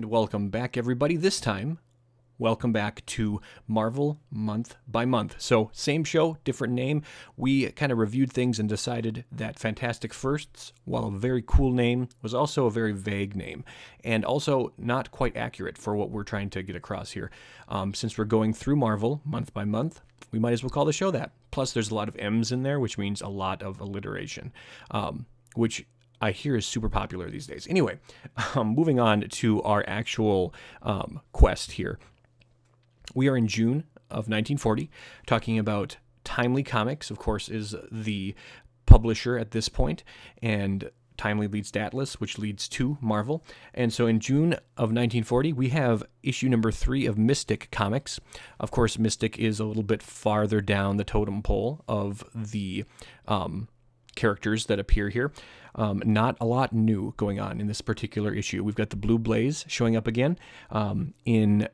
And welcome back, everybody. This time, welcome back to Marvel Month by Month. So, same show, different name. We kind of reviewed things and decided that Fantastic Firsts, while a very cool name, was also a very vague name, and also not quite accurate for what we're trying to get across here. Since we're going through Marvel month by month, we might as well call the show that. Plus, there's a lot of M's in there, which means a lot of alliteration, which I hear is super popular these days. Anyway, moving on to our actual quest here. We are in June of 1940, talking about Timely Comics, of course, is the publisher at this point, and Timely leads to Atlas, which leads to Marvel. And so in June of 1940, we have issue number 3 of Mystic Comics. Of course, Mystic is a little bit farther down the totem pole of the characters that appear here. Not a lot new going on in this particular issue. We've got the Blue Blaze showing up again. In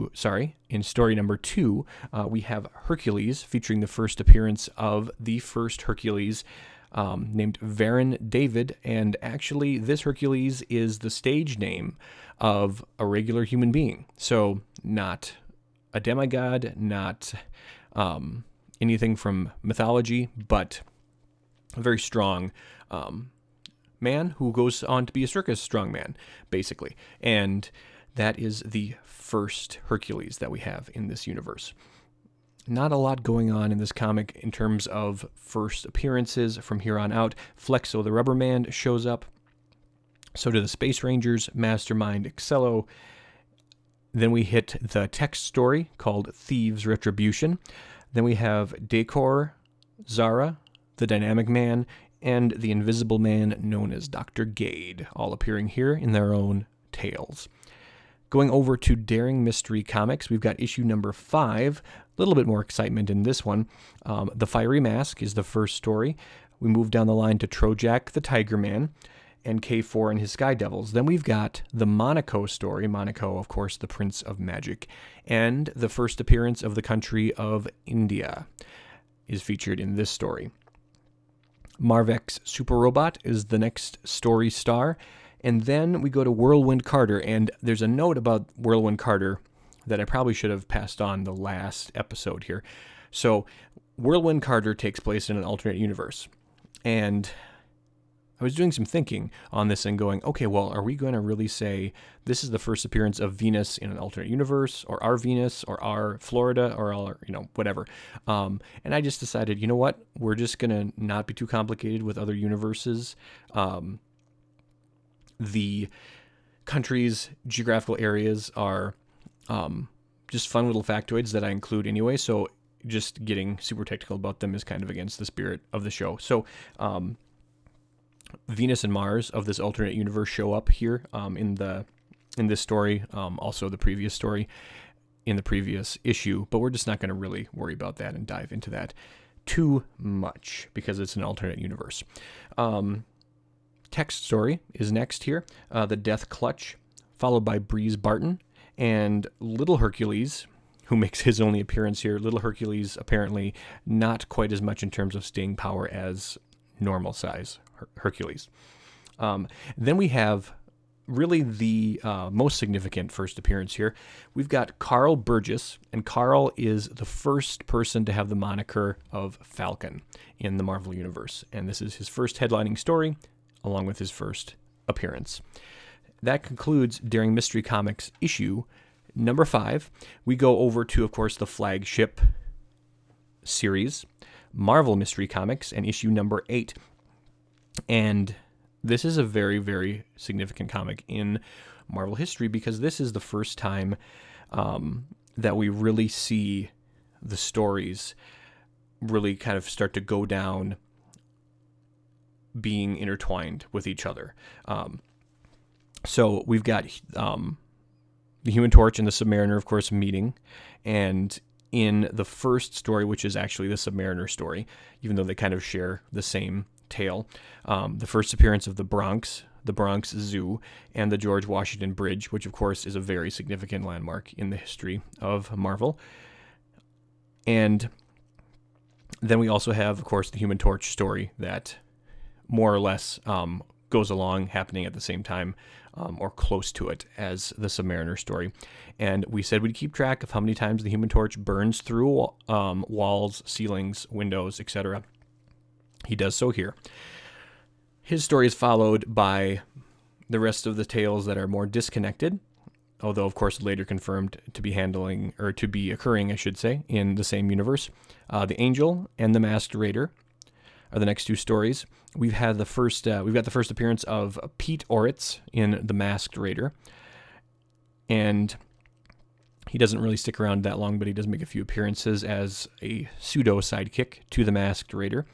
story number 2, we have Hercules, featuring the first appearance of the first Hercules, named Varan David, and actually this Hercules is the stage name of a regular human being. So not a demigod, not anything from mythology, but a very strong man who goes on to be a circus strongman, basically. And that is the first Hercules that we have in this universe. Not a lot going on in this comic in terms of first appearances from here on out. Flexo the Rubber Man shows up. So do the Space Rangers, Mastermind, Excello. Then we hit the text story called Thieves Retribution. Then we have Decor, Zara, the Dynamic Man, and the Invisible Man known as Dr. Gade, all appearing here in their own tales. Going over to Daring Mystery Comics, we've got issue number 5. A little bit more excitement in this one. The Fiery Mask is the first story. We move down the line to Trojak the Tiger Man and K4 and his Sky Devils. Then we've got the Monaco story. Monaco, of course, the Prince of Magic. And the first appearance of the country of India is featured in this story. Marvek's Super Robot is the next story star. And then we go to Whirlwind Carter, and there's a note about Whirlwind Carter that I probably should have passed on the last episode here. So Whirlwind Carter takes place in an alternate universe. And I was doing some thinking on this and going, okay, well, are we going to really say this is the first appearance of Venus in an alternate universe, or our Venus, or our Florida, or our, whatever. And I just decided, you know what? We're just going to not be too complicated with other universes. The country's geographical areas are just fun little factoids that I include anyway, so just getting super technical about them is kind of against the spirit of the show. So, Venus and Mars of this alternate universe show up here in this story, also the previous story in the previous issue, but we're just not going to really worry about that and dive into that too much because it's an alternate universe. Text story is next here, the Death Clutch, followed by Breeze Barton and Little Hercules, who makes his only appearance here. Little Hercules apparently not quite as much in terms of staying power as normal size Hercules. Then we have really the most significant first appearance here. We've got Carl Burgess, and Carl is the first person to have the moniker of Falcon in the Marvel Universe. And this is his first headlining story, along with his first appearance. That concludes Daring Mystery Comics issue number 5. We go over to, of course, the flagship series, Marvel Mystery Comics, and issue number 8. And this is a very, very significant comic in Marvel history because this is the first time that we really see the stories really kind of start to go down being intertwined with each other. So we've got the Human Torch and the Submariner, of course, meeting, and in the first story, which is actually the Submariner story, even though they kind of share the same tale, the first appearance of the Bronx Zoo, and the George Washington Bridge, which of course is a very significant landmark in the history of Marvel. And then we also have, of course, the Human Torch story that more or less goes along, happening at the same time or close to it as the Submariner story. And we said we'd keep track of how many times the Human Torch burns through walls, ceilings, windows, etc. He does so here. His story is followed by the rest of the tales that are more disconnected, although of course later confirmed to be occurring, I should say, in the same universe. The Angel and the Masked Raider are the next two stories. We've got the first appearance of Pete Oritz in The Masked Raider, and he doesn't really stick around that long, but he does make a few appearances as a pseudo sidekick to the Masked Raider.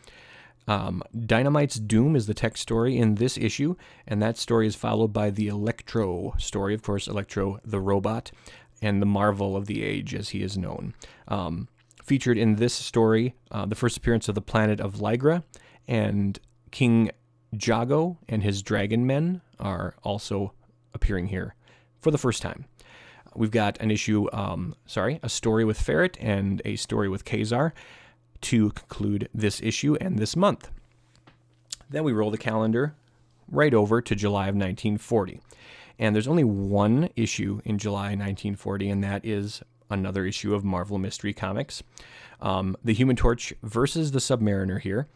Dynamite's Doom is the text story in this issue, and that story is followed by the Electro story, of course, Electro the robot, and the Marvel of the Age, as he is known. Featured in this story, the first appearance of the planet of Lygra, and King Jago and his dragon men are also appearing here for the first time. We've got a story with Ferret and a story with Kazar to conclude this issue and this month. Then we roll the calendar right over to July of 1940. And there's only one issue in July 1940, and that is another issue of Marvel Mystery Comics. The Human Torch versus the Submariner here.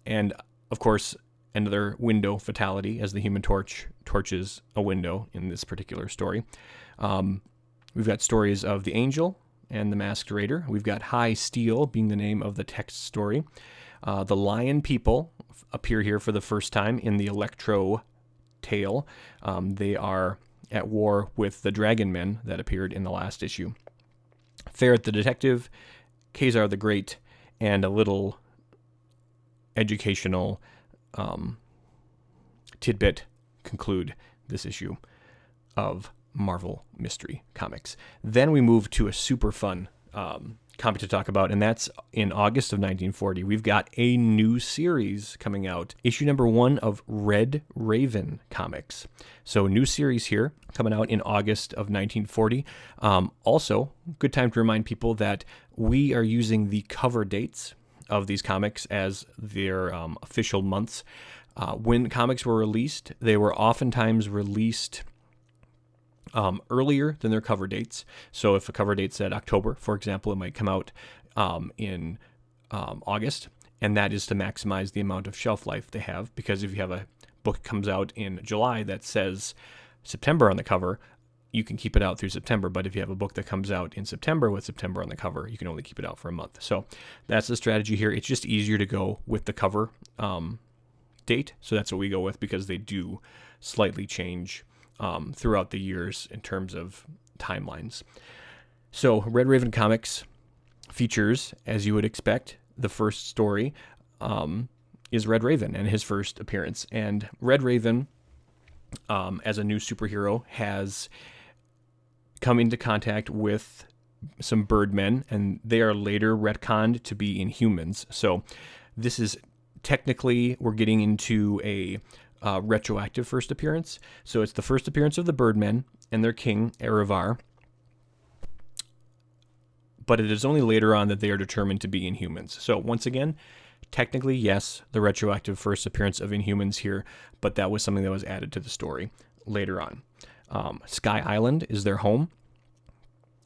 And, of course, another window fatality as the Human Torch torches a window in this particular story. We've got stories of the Angel and the Masked Raider. We've got High Steel being the name of the text story. The Lion People appear here for the first time in the Electro tale. They are at war with the Dragon Men that appeared in the last issue. Ferret the Detective, Kazar the Great, and a little educational tidbit conclude this issue of Marvel Mystery Comics. Then we move to a super fun comic to talk about, and that's in August of 1940. We've got a new series coming out, issue number 1 of Red Raven Comics. So new series here coming out in August of 1940. Also, good time to remind people that we are using the cover dates of these comics as their official months. When comics were released, they were oftentimes released earlier than their cover dates. So if a cover date said October, for example, it might come out in August, and that is to maximize the amount of shelf life they have, because if you have a book that comes out in July that says September on the cover, you can keep it out through September. But if you have a book that comes out in September with September on the cover, you can only keep it out for a month. So that's the strategy here. It's just easier to go with the cover date. So that's what we go with, because they do slightly change throughout the years in terms of timelines. So Red Raven Comics features, as you would expect, the first story is Red Raven and his first appearance. And Red Raven, as a new superhero, has come into contact with some Birdmen, and they are later retconned to be Inhumans. So this is technically, we're getting into a retroactive first appearance. So it's the first appearance of the Birdmen and their king, Erevar. But it is only later on that they are determined to be Inhumans. So once again, technically, yes, the retroactive first appearance of Inhumans here, but that was something that was added to the story later on. Sky Island is their home,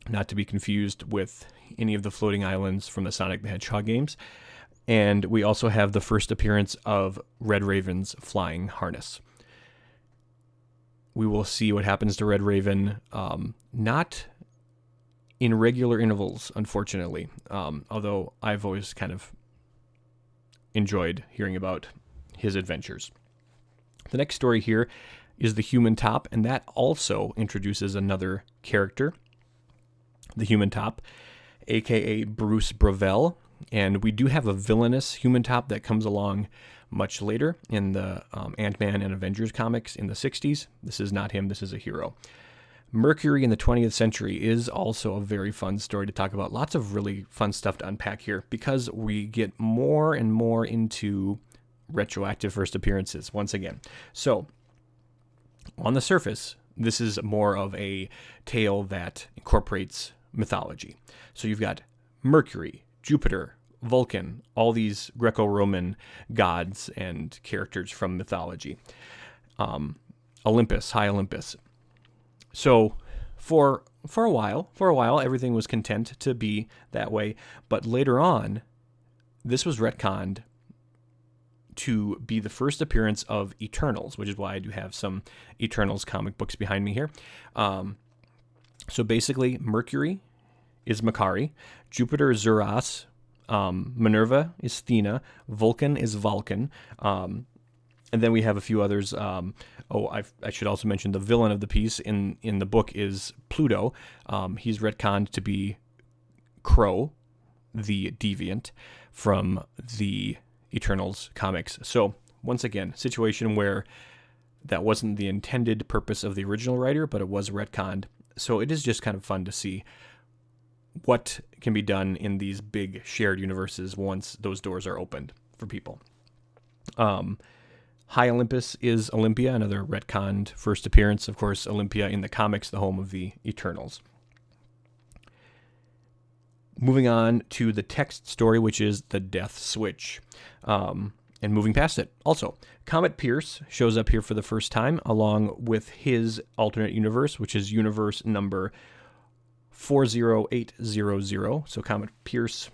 not to be confused with any of the floating islands from the Sonic the Hedgehog games. And we also have the first appearance of Red Raven's flying harness. We will see what happens to Red Raven, not in regular intervals, unfortunately, although I've always kind of enjoyed hearing about his adventures. The next story here is The Human Top, and that also introduces another character, the Human Top, aka Bruce Bravell. And we do have a villainous Human Top that comes along much later in the Ant-Man and Avengers comics in the 60s. This is not him, this is a hero. Mercury in the 20th Century is also a very fun story to talk about. Lots of really fun stuff to unpack here, because we get more and more into retroactive first appearances once again. So, on the surface, this is more of a tale that incorporates mythology. So you've got Mercury, Jupiter, Vulcan, all these Greco-Roman gods and characters from mythology. Olympus, High Olympus. So for a while, everything was content to be that way. But later on, this was retconned to be the first appearance of Eternals, which is why I do have some Eternals comic books behind me here. So basically, Mercury is Makari, Jupiter is Zuras, Minerva is Thena, Vulcan is Vulcan, and then we have a few others. I should also mention the villain of the piece in the book is Pluto. He's retconned to be Crow, the deviant from the Eternals comics. So once again, situation where that wasn't the intended purpose of the original writer, but it was retconned. So it is just kind of fun to see what can be done in these big shared universes once those doors are opened for people. High Olympus is Olympia, another retconned first appearance. Of course, Olympia in the comics, the home of the Eternals. Moving on to the text story, which is the Death Switch. And moving past it. Also, Comet Pierce shows up here for the first time, along with his alternate universe, which is universe number 40800. So Comet Pierce,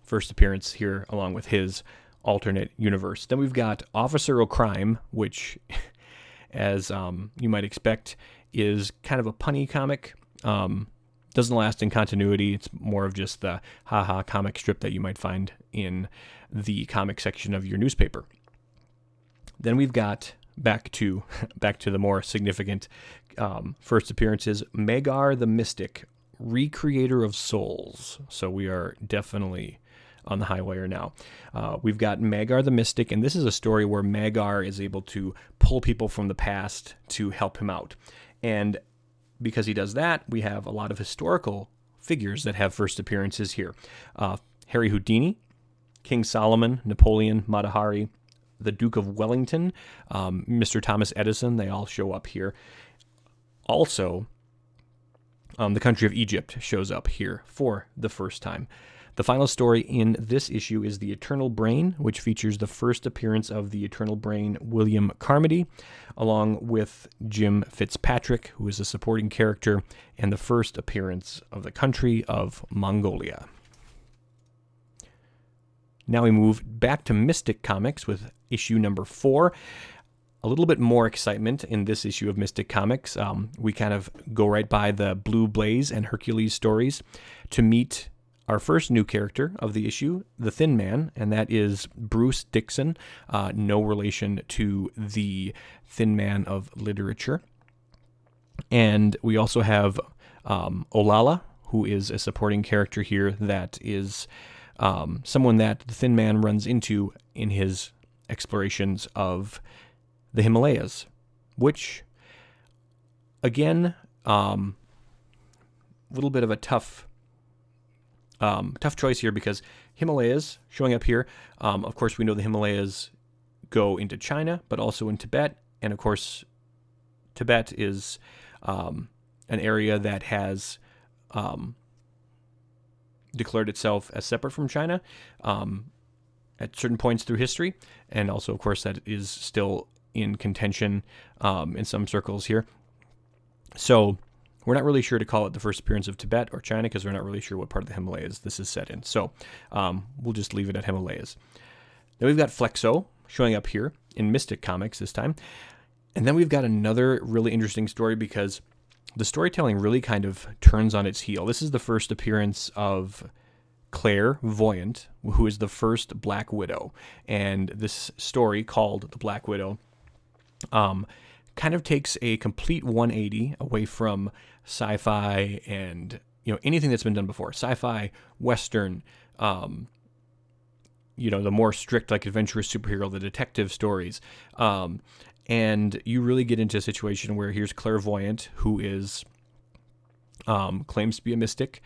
first appearance here, along with his alternate universe. Then we've got Officer O'Crime, which, as you might expect, is kind of a punny comic. Doesn't last in continuity. It's more of just the haha comic strip that you might find in the comic section of your newspaper. Then we've got back to the more significant first appearances. Magar the Mystic, Recreator of Souls. So we are definitely on the high wire now. We've got Magar the Mystic, and this is a story where Magar is able to pull people from the past to help him out. And because he does that, we have a lot of historical figures that have first appearances here. Harry Houdini, King Solomon, Napoleon, Mata Hari, the Duke of Wellington, Mr. Thomas Edison, they all show up here. Also, the country of Egypt shows up here for the first time. The final story in this issue is The Eternal Brain, which features the first appearance of the Eternal Brain, William Carmody, along with Jim Fitzpatrick, who is a supporting character, and the first appearance of the country of Mongolia. Now we move back to Mystic Comics with issue number 4. A little bit more excitement in this issue of Mystic Comics. We kind of go right by the Blue Blaze and Hercules stories to meet our first new character of the issue, the Thin Man, and that is Bruce Dixon, no relation to the Thin Man of literature. And we also have Olala, who is a supporting character here that is someone that the Thin Man runs into in his explorations of the Himalayas, which, again, little bit of a tough choice here because Himalayas showing up here. Of course, we know the Himalayas go into China, but also in Tibet. And of course, Tibet is an area that has declared itself as separate from China at certain points through history. And also, of course, that is still in contention in some circles here. So we're not really sure to call it the first appearance of Tibet or China because we're not really sure what part of the Himalayas this is set in. So we'll just leave it at Himalayas. Then we've got Flexo showing up here in Mystic Comics this time. And then we've got another really interesting story because the storytelling really kind of turns on its heel. This is the first appearance of Claire Voyant, who is the first Black Widow. And this story called The Black Widow kind of takes a complete 180 away from sci-fi and anything that's been done before. Sci-fi, Western, the more strict, like adventurous superhero, the detective stories. And you really get into a situation where here's Clairvoyant, who is claims to be a mystic,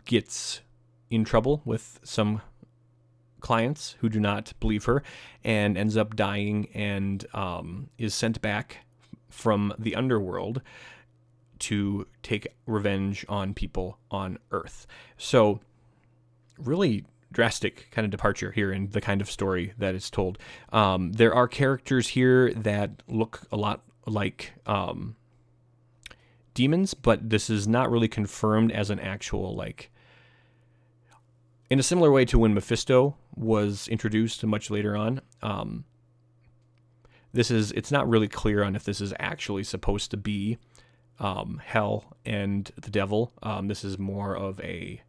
gets in trouble with some clients who do not believe her, and ends up dying and is sent back from the underworld to take revenge on people on Earth. So really drastic kind of departure here in the kind of story that is told. There are characters here that look a lot like demons, but this is not really confirmed as an actual, like, in a similar way to when Mephisto was introduced much later on. It's not really clear on if this is actually supposed to be hell and the devil. This is more of a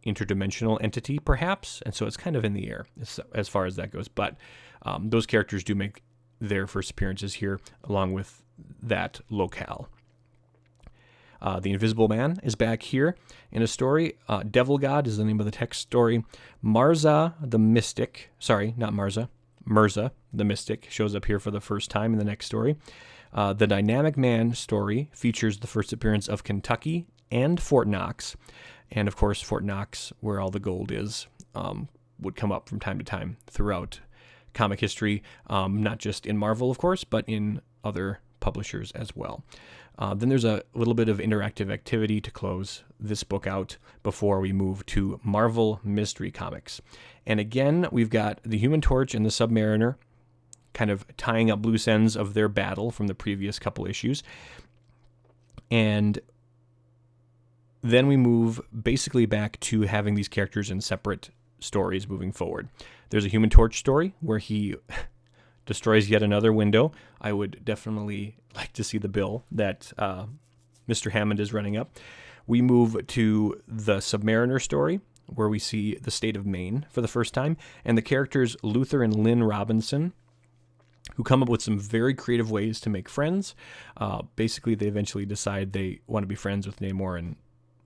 interdimensional entity, perhaps, and so it's kind of in the air as far as that goes. But those characters do make their first appearances here, along with that locale. The Invisible Man is back here in a story. Devil God is the name of the text story. Marza the Mystic, sorry, not Marza, Mirza the Mystic shows up here for the first time in the next story. The Dynamic Man story features the first appearance of Kentucky and Fort Knox. And of course, Fort Knox, where all the gold is, would come up from time to time throughout comic history, not just in Marvel, of course, but in other publishers as well. Then there's a little bit of interactive activity to close this book out before we move to Marvel Mystery Comics. And again, we've got the Human Torch and the Submariner kind of tying up loose ends of their battle from the previous couple issues. And then we move basically back to having these characters in separate stories moving forward. There's a Human Torch story where he destroys yet another window. I would definitely like to see the bill that Mr. Hammond is running up. We move to the Submariner story, where we see the state of Maine for the first time, and the characters Luther and Lynn Robinson, who come up with some very creative ways to make friends. Basically, they eventually decide they want to be friends with Namor, and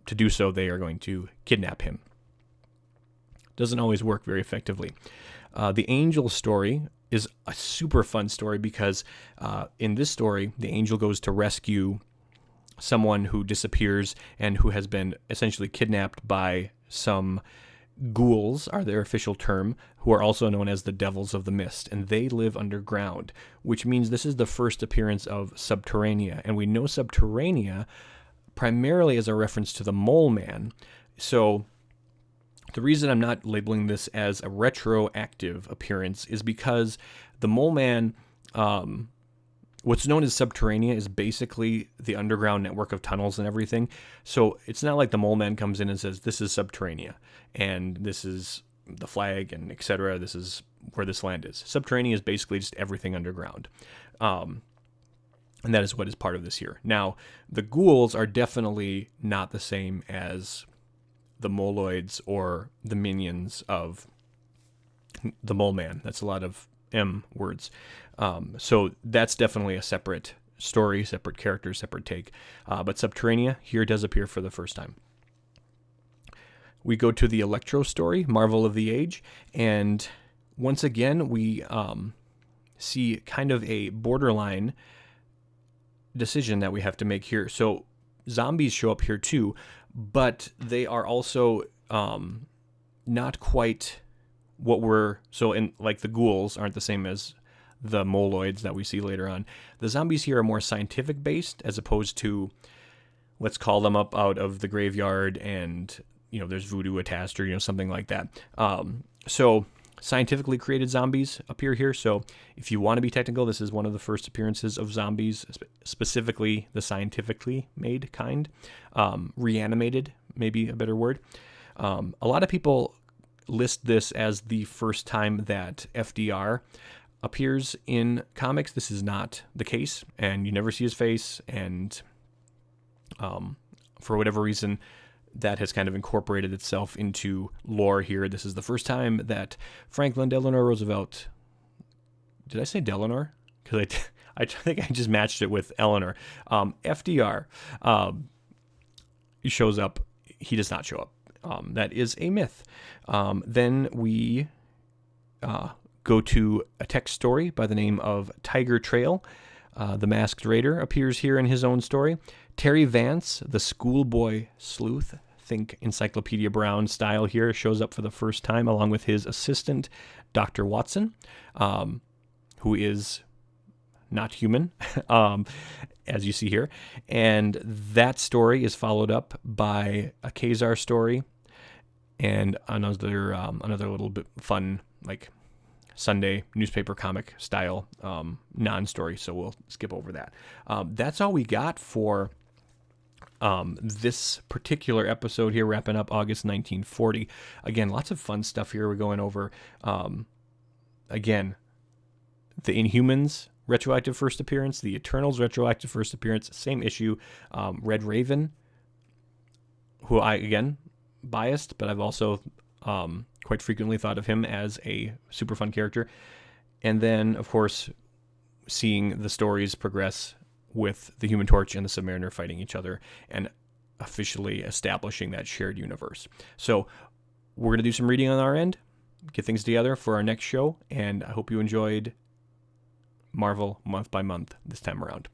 to do so, they are going to kidnap him. Doesn't always work very effectively. The Angel story is a super fun story because in this story, the Angel goes to rescue someone who disappears and who has been essentially kidnapped by some ghouls, are their official term, who are also known as the Devils of the Mist, and they live underground, which means this is the first appearance of Subterranea, and we know Subterranea primarily as a reference to the Mole Man. So the reason I'm not labeling this as a retroactive appearance is because the Mole Man, what's known as Subterranea, is basically the underground network of tunnels and everything. So it's not like the Mole Man comes in and says, this is Subterranea, and this is the flag, and etc. This is where this land is. Subterranea is basically just everything underground. And that is what is part of this here. Now, the ghouls are definitely not the same as the Moloids or the minions of the Mole Man. That's a lot of M words. So that's definitely a separate story, separate character, separate take. But Subterranea here does appear for the first time. We go to the Electro story, Marvel of the Age, and once again we see kind of a borderline decision that we have to make here. So zombies show up here too, but they are also not quite what we're... So, in like the ghouls aren't the same as the Moloids that we see later on. The zombies here are more scientific based, as opposed to, let's call them up out of the graveyard and, there's voodoo attached, or, something like that. So scientifically created zombies appear here. So if you want to be technical, this is one of the first appearances of zombies, specifically the scientifically made kind. Reanimated, maybe a better word. A lot of people list this as the first time that FDR appears in comics. This is not the case, and you never see his face, and for whatever reason, that has kind of incorporated itself into lore here. This is the first time that Franklin Delano Roosevelt... Did I say Delano? Because I think I just matched it with Eleanor. FDR shows up. He does not show up. That is a myth. Then we go to a text story by the name of Tiger Trail. The Masked Raider appears here in his own story. Terry Vance, the schoolboy sleuth, think Encyclopedia Brown style here, shows up for the first time along with his assistant, Dr. Watson, who is not human, as you see here. And that story is followed up by a Khazar story and another little bit fun, like Sunday newspaper comic style non-story. So we'll skip over that. That's all we got for this particular episode here, wrapping up August 1940. Again, lots of fun stuff here. We're going over, again, the Inhumans retroactive first appearance, the Eternals retroactive first appearance, same issue, Red Raven, who I, again, biased, but I've also quite frequently thought of him as a super fun character. And then, of course, seeing the stories progress with the Human Torch and the Submariner fighting each other and officially establishing that shared universe. So we're going to do some reading on our end, get things together for our next show, and I hope you enjoyed Marvel month by month this time around.